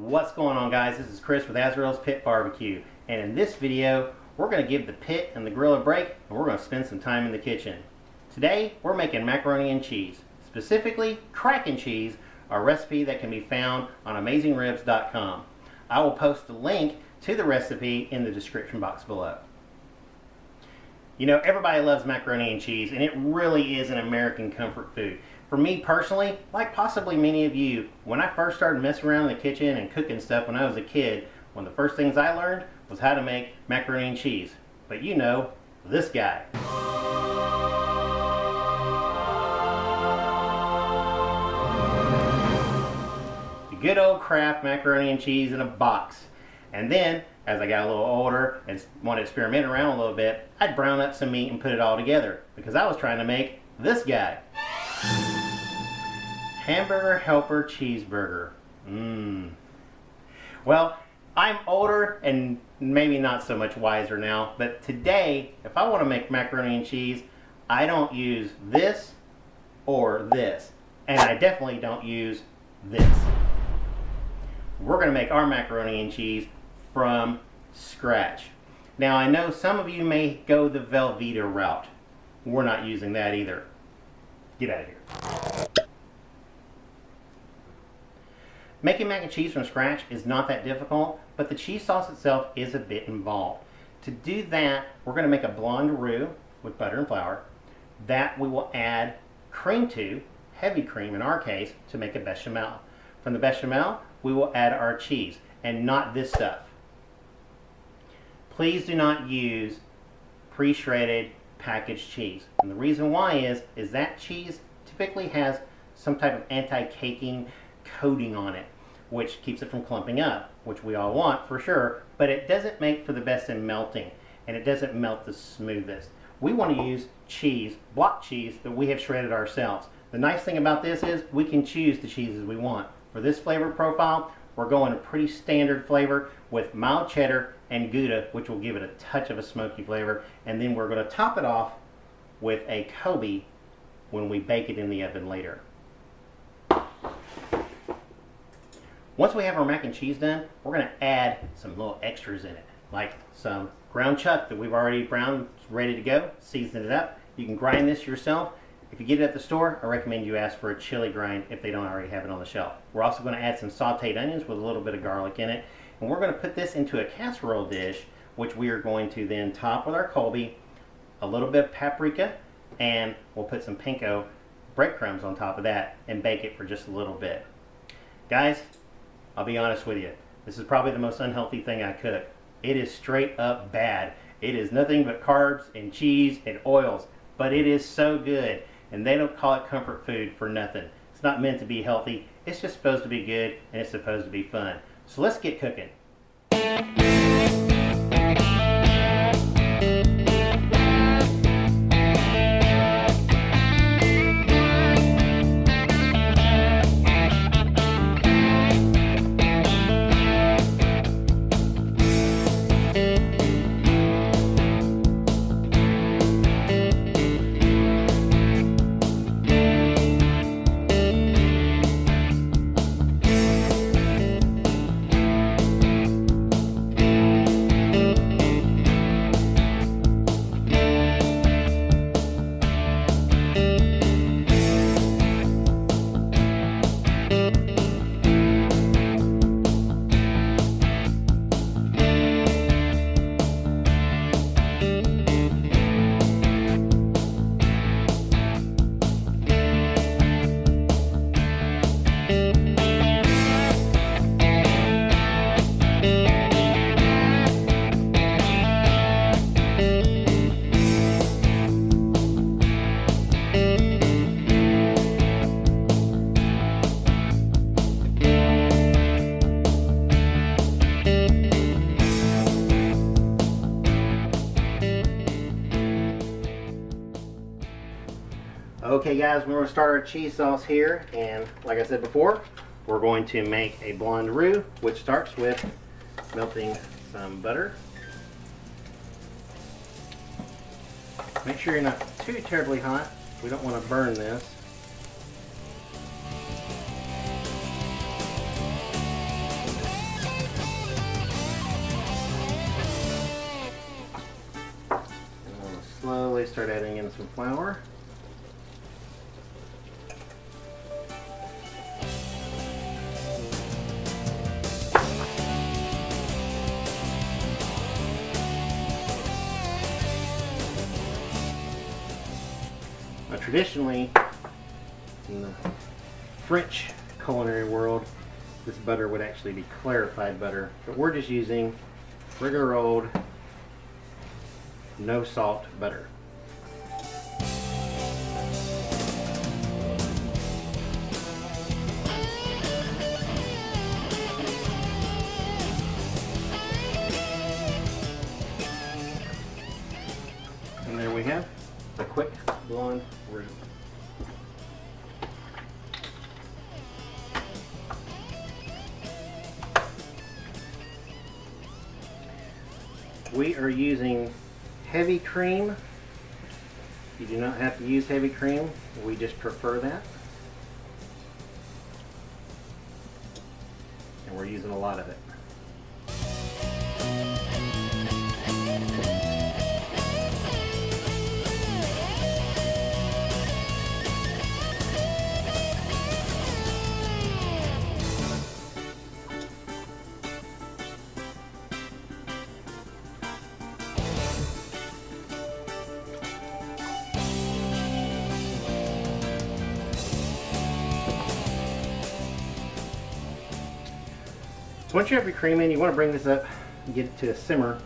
What's going on, guys? This is Chris with Azrael's Pit Barbecue, and in this video we're going to give the pit and the grill a break, and we're going to spend some time in the kitchen. Today we're making macaroni and cheese, specifically crack and cheese, a recipe that can be found on AmazingRibs.com. I will post a link to the recipe in the description box below. You know, everybody loves macaroni and cheese, and it really is an American comfort food. For me personally, like possibly many of you, when I first started messing around in the kitchen and cooking stuff when I was a kid, one of the first things I learned was how to make macaroni and cheese. But you know, this guy. The good old Kraft macaroni and cheese in a box. And then, as I got a little older and wanted to experiment around a little bit, I'd brown up some meat and put it all together because I was trying to make this guy. Hamburger Helper Cheeseburger. Well, I'm older and maybe not so much wiser now, but today, if I want to make macaroni and cheese, I don't use this or this. And I definitely don't use this. We're going to make our macaroni and cheese from scratch. Now, I know some of you may go the Velveeta route. We're not using that either. Get out of here. Making mac and cheese from scratch is not that difficult, but the cheese sauce itself is a bit involved. To do that, we're going to make a blonde roux with butter and flour. That we will add cream to, heavy cream in our case, to make a bechamel. From the bechamel, we will add our cheese, and not this stuff. Please do not use pre-shredded packaged cheese. And the reason why is that cheese typically has some type of anti-caking coating on it, which keeps it from clumping up, which we all want for sure, but it doesn't make for the best in melting, and it doesn't melt the smoothest. We want to use cheese, block cheese, that we have shredded ourselves. The nice thing about this is we can choose the cheeses we want. For this flavor profile, we're going a pretty standard flavor with mild cheddar and Gouda, which will give it a touch of a smoky flavor, and then we're going to top it off with a Kobe when we bake it in the oven later. Once we have our mac and cheese done, we're going to add some little extras in it, like some ground chuck that we've already browned, ready to go, season it up. You can grind this yourself. If you get it at the store, I recommend you ask for a chili grind if they don't already have it on the shelf. We're also going to add some sauteed onions with a little bit of garlic in it, and we're going to put this into a casserole dish, which we are going to then top with our Colby, a little bit of paprika, and we'll put some panko breadcrumbs on top of that and bake it for just a little bit. Guys, I'll be honest with you, this is probably the most unhealthy thing I cook. It is straight up bad. It is nothing but carbs and cheese and oils, but it is so good. And they don't call it comfort food for nothing. It's not meant to be healthy. It's just supposed to be good, and it's supposed to be fun. So let's get cooking. Okay guys, we're going to start our cheese sauce here, and like I said before, we're going to make a blonde roux, which starts with melting some butter. Make sure you're not too terribly hot. We don't want to burn this. slowly start adding in some flour. Now, traditionally, in the French culinary world, this butter would actually be clarified butter, but we're just using regular old, no salt butter. And there we have a quick blonde roux. We are using heavy cream. You do not have to use heavy cream. We just prefer that. And we're using a lot of it. Once you have your cream in, you want to bring this up and get it to a simmer.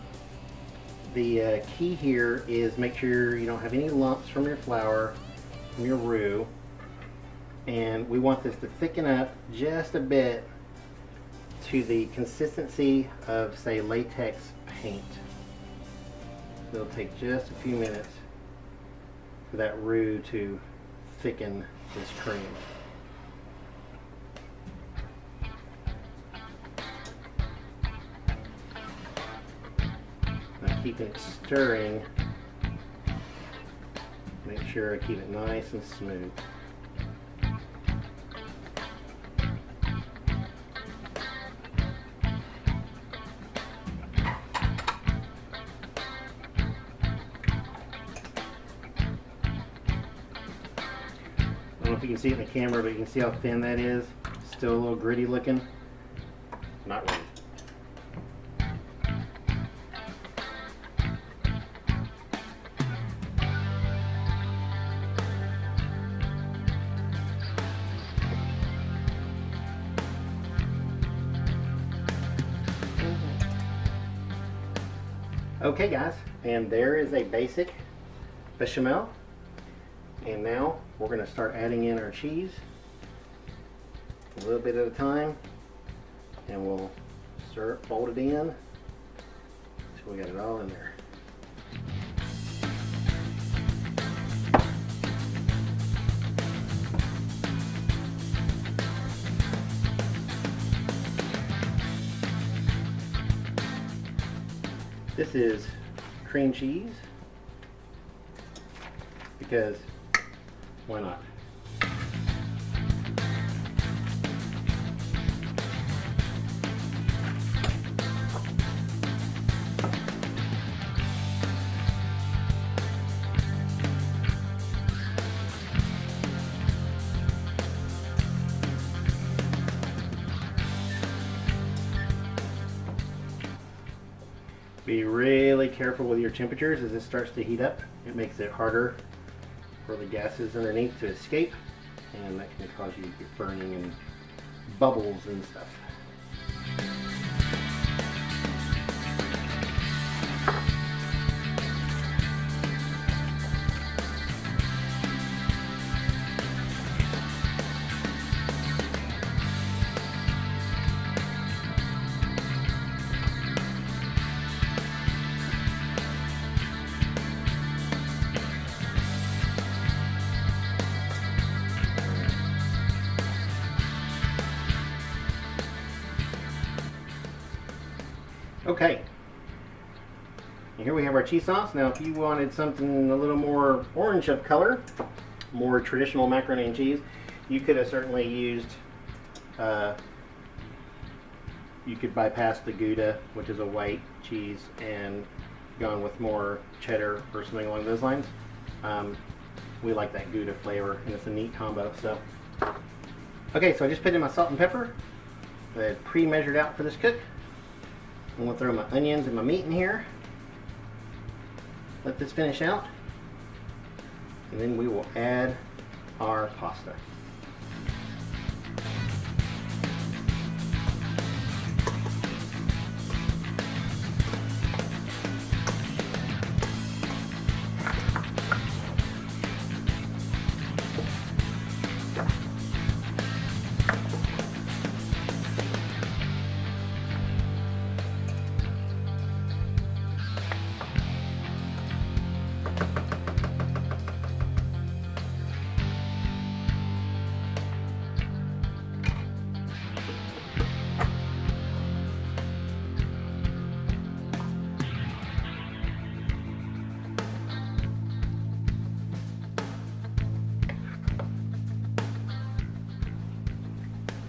The key here is make sure you don't have any lumps from your flour, from your roux. And we want this to thicken up just a bit to the consistency of, say, latex paint. It'll take just a few minutes for that roux to thicken this cream. Keep it stirring. Make sure I keep it nice and smooth. I don't know if you can see it in the camera, but you can see how thin that is. Still a little gritty looking. Not really. Okay guys, and there is a basic bechamel, and now we're going to start adding in our cheese a little bit at a time, and we'll stir it, fold it in until we got it all in there. This is cream cheese, because why not? Be really careful with your temperatures as this starts to heat up. It makes it harder for the gases underneath to escape, and that can cause you to get burning and bubbles and stuff. Okay, and here we have our cheese sauce. Now if you wanted something a little more orange of color, more traditional macaroni and cheese, you could have certainly used, you could bypass the Gouda, which is a white cheese, and gone with more cheddar or something along those lines. We like that Gouda flavor, and it's a neat combo. So, okay, so I just put in my salt and pepper that I had pre-measured out for this cook. I'm gonna throw my onions and my meat in here. Let this finish out, and then we will add our pasta.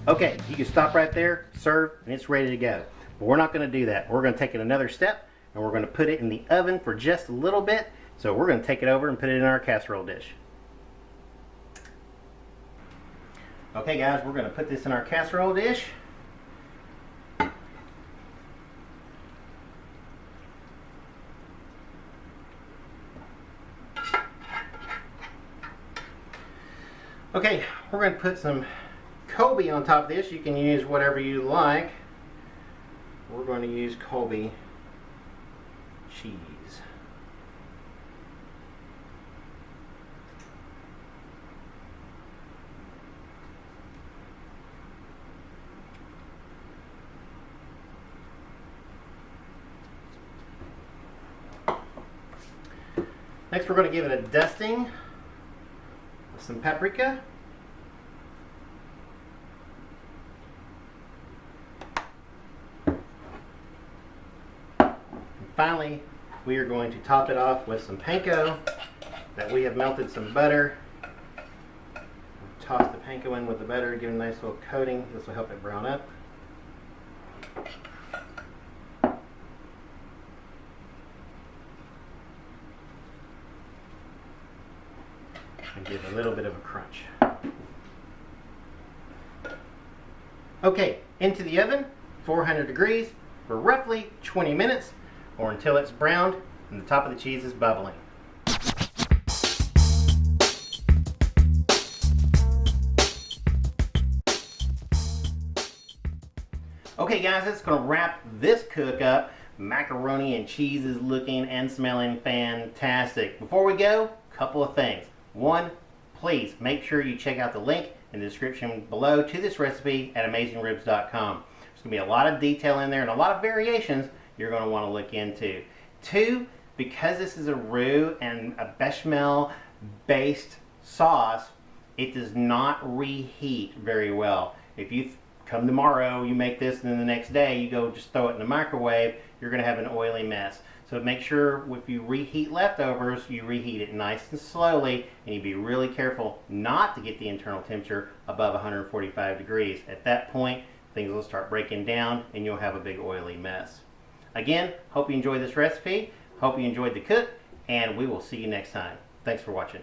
Okay, you can stop right there, serve, and it's ready to go. But we're not going to do that. We're going to take it another step, and we're going to put it in the oven for just a little bit. So we're going to take it over and put it in our casserole dish. Okay guys, we're going to put this in our casserole dish. Okay, we're going to put some Colby on top of this. You can use whatever you like. We're going to use Colby cheese. Next, we're going to give it a dusting with some paprika. Finally, we are going to top it off with some panko that we have melted some butter. Toss the panko in with the butter, give it a nice little coating. This will help it brown up. And give a little bit of a crunch. Okay, into the oven, 400 degrees for roughly 20 minutes. Or until it's browned and the top of the cheese is bubbling. Okay guys, that's going to wrap this cook up. Macaroni and cheese is looking and smelling fantastic. Before we go, a couple of things. One, please make sure you check out the link in the description below to this recipe at AmazingRibs.com. There's going to be a lot of detail in there and a lot of variations you're going to want to look into. Two, because this is a roux and a bechamel based sauce, it does not reheat very well. If you come tomorrow, you make this, and then the next day you go just throw it in the microwave, you're going to have an oily mess. So make sure if you reheat leftovers, you reheat it nice and slowly, and you be really careful not to get the internal temperature above 145 degrees. At that point, things will start breaking down and you'll have a big oily mess. Again, hope you enjoyed this recipe, hope you enjoyed the cook, and we will see you next time. Thanks for watching.